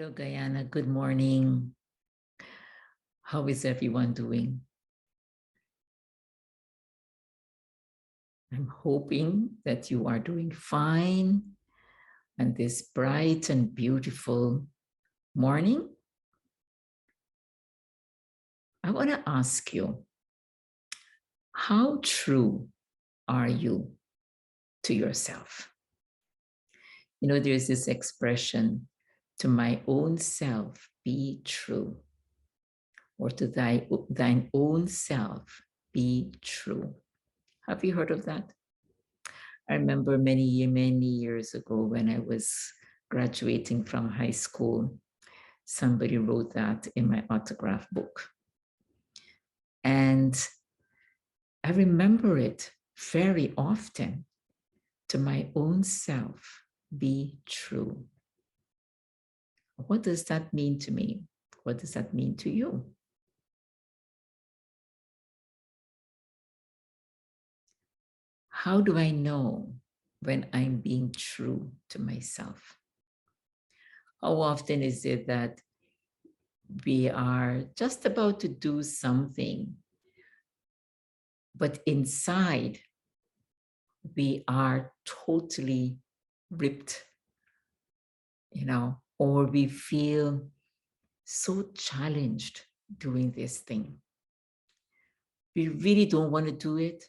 Hello, Guyana. Good morning. How is everyone doing? I'm hoping that you are doing fine on this bright and beautiful morning. I want to ask you, how true are you to yourself? You know, there's this expression, to my own self be true, or to thine own self be true. Have you heard of that? I remember many years ago when I was graduating from high school, somebody wrote that in my autograph book. And I remember it very often. To my own self be true. What does that mean to me? What does that mean to you? How do I know when I'm being true to myself? How often is it that we are just about to do something, but inside we are totally ripped, or we feel so challenged doing this thing. We really don't want to do it,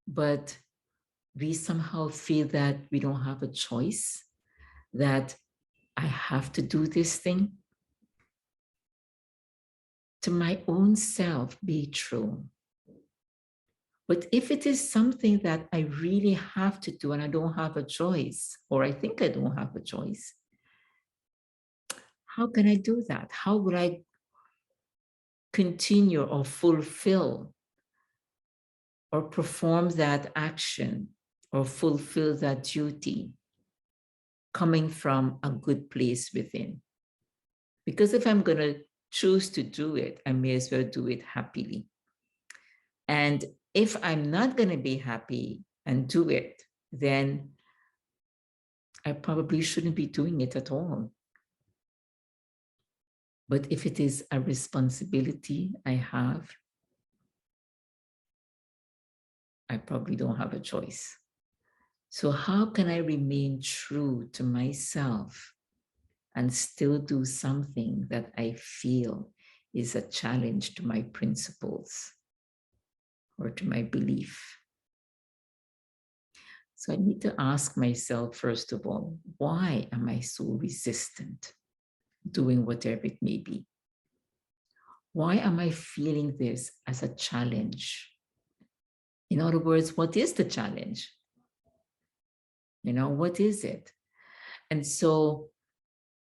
but we somehow feel that we don't have a choice, that I have to do this thing. To my own self be true. But if it is something that I really have to do and I don't have a choice, or I think I don't have a choice, how can I do that? How would I continue or fulfill or perform that action or fulfill that duty coming from a good place within? Because if I'm going to choose to do it, I may as well do it happily. And if I'm not going to be happy and do it, then I probably shouldn't be doing it at all. But if it is a responsibility I have, I probably don't have a choice. So how can I remain true to myself and still do something that I feel is a challenge to my principles or to my belief? So I need to ask myself, first of all, why am I so resistant doing whatever it may be? Why am I feeling this as a challenge? In other words, what is the challenge? What is it? And so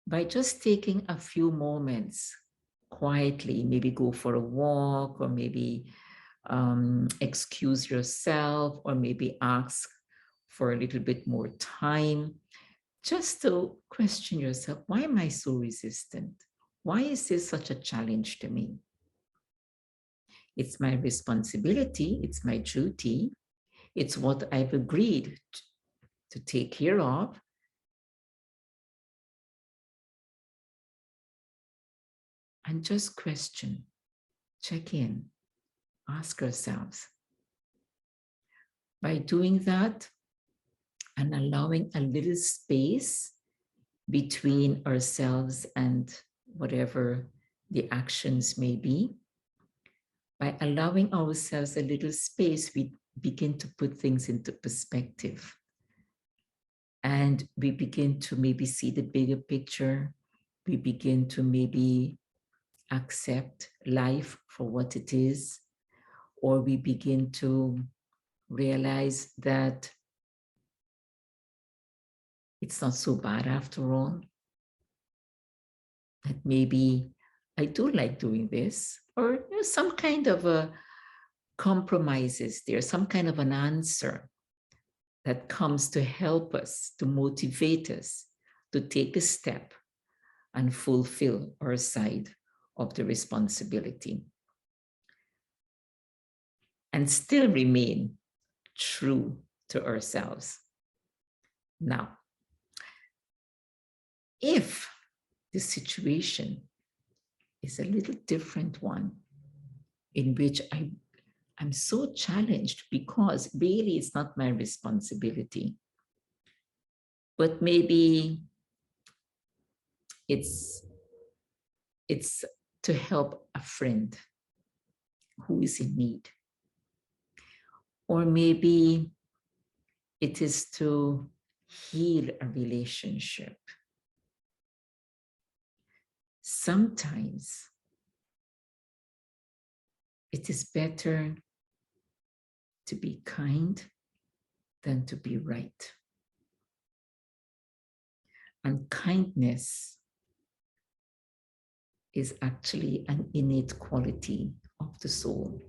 by just taking a few moments quietly, maybe go for a walk, or maybe excuse yourself, or maybe ask for a little bit more time, just to question yourself, why am I so resistant? Why is this such a challenge to me? It's my responsibility, it's my duty, it's what I've agreed to take care of. And just question, check in, ask ourselves. By doing that and allowing a little space between ourselves and whatever the actions may be, by allowing ourselves a little space, we begin to put things into perspective. And we begin to maybe see the bigger picture. We begin to maybe accept life for what it is, or we begin to realize that it's not so bad after all, that maybe I do like doing this, or some kind of a compromises there, some kind of an answer that comes to help us, to motivate us to take a step and fulfill our side of the responsibility and still remain true to ourselves. Now, if the situation is a little different one in which I'm so challenged because really it's not my responsibility. But maybe it's to help a friend who is in need. Or maybe it is to heal a relationship. Sometimes it is better to be kind than to be right. And kindness is actually an innate quality of the soul.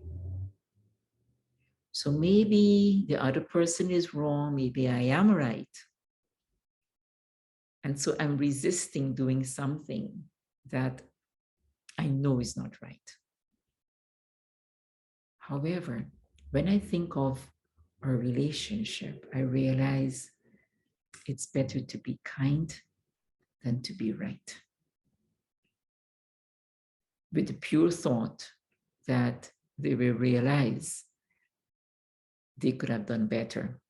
So maybe the other person is wrong, maybe I am right. And so I'm resisting doing something that I know is not right. However, when I think of our relationship, I realize it's better to be kind than to be right. With the pure thought that they will realize they could have done better.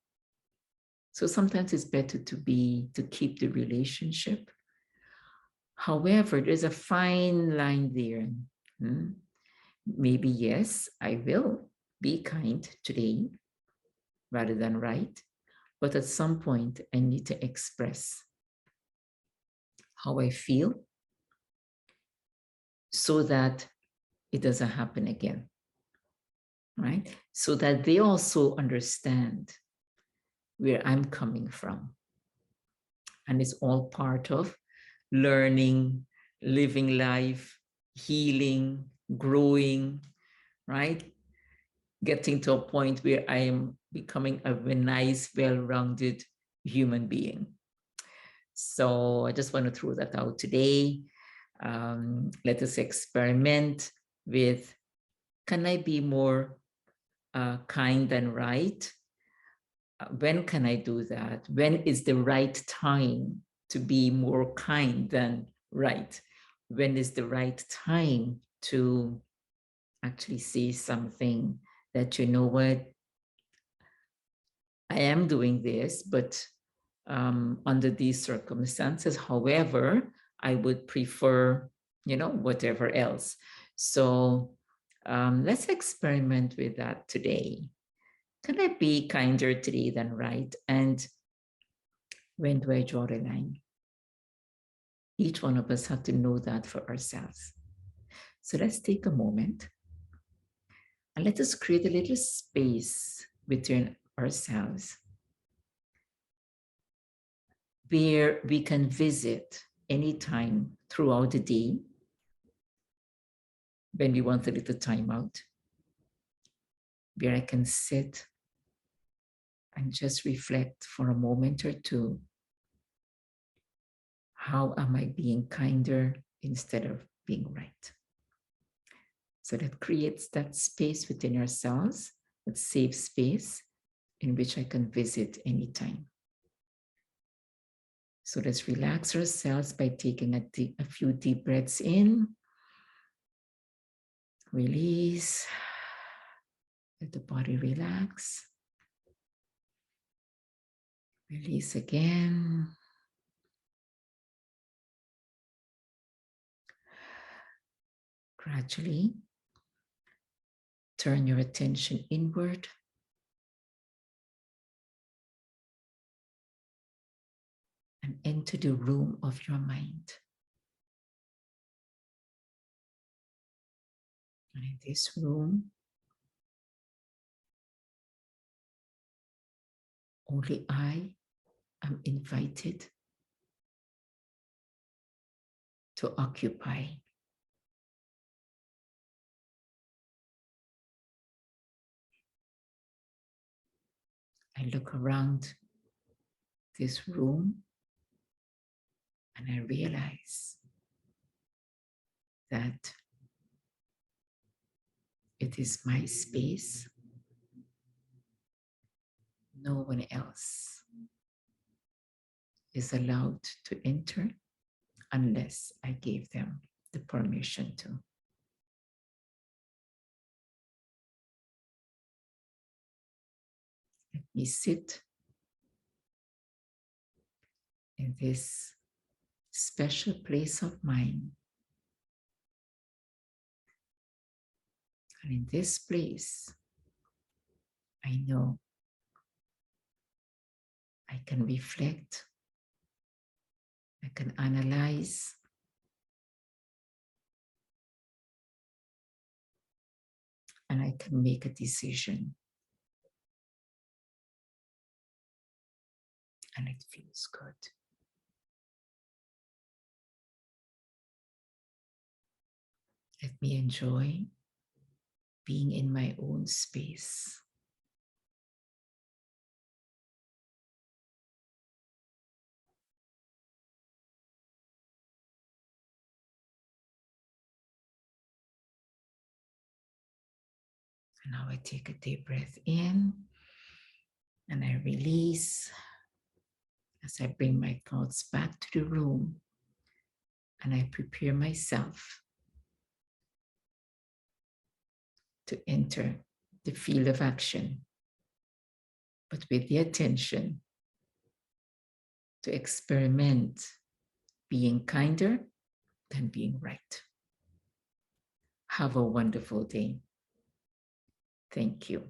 So sometimes it's better to keep the relationship. However, there's a fine line there. Maybe yes, I will be kind today rather than right, but at some point I need to express how I feel so that it doesn't happen again, right? So that they also understand where I'm coming from. And it's all part of learning, living life, healing, growing, right? Getting to a point where I am becoming a nice, well-rounded human being. So I just want to throw that out today. Let us experiment with, can I be more kind than right? When can I do that? When is the right time to be more kind than right? When is the right time to actually say something that, you know what, I am doing this, but under these circumstances, however, I would prefer, whatever else. So let's experiment with that today. Can I be kinder today than right? And when do I draw the line? Each one of us have to know that for ourselves. So let's take a moment and let us create a little space within ourselves where we can visit anytime throughout the day when we want a little time out, where I can sit and just reflect for a moment or two. How am I being kinder instead of being right? So that creates that space within ourselves, that safe space in which I can visit anytime. So let's relax ourselves by taking a few deep breaths in. Release. Let the body relax. Release again. Gradually turn your attention inward. And enter the room of your mind. And in this room, only I am invited to occupy. I look around this room and I realize that it is my space. No one else is allowed to enter unless I gave them the permission to. Let me sit in this special place of mine. And in this place, I know I can reflect, I can analyze, and I can make a decision. And it feels good. Let me enjoy being in my own space. And now I take a deep breath in and I release as I bring my thoughts back to the room and I prepare myself to enter the field of action, but with the attention to experiment being kinder than being right. Have a wonderful day. Thank you.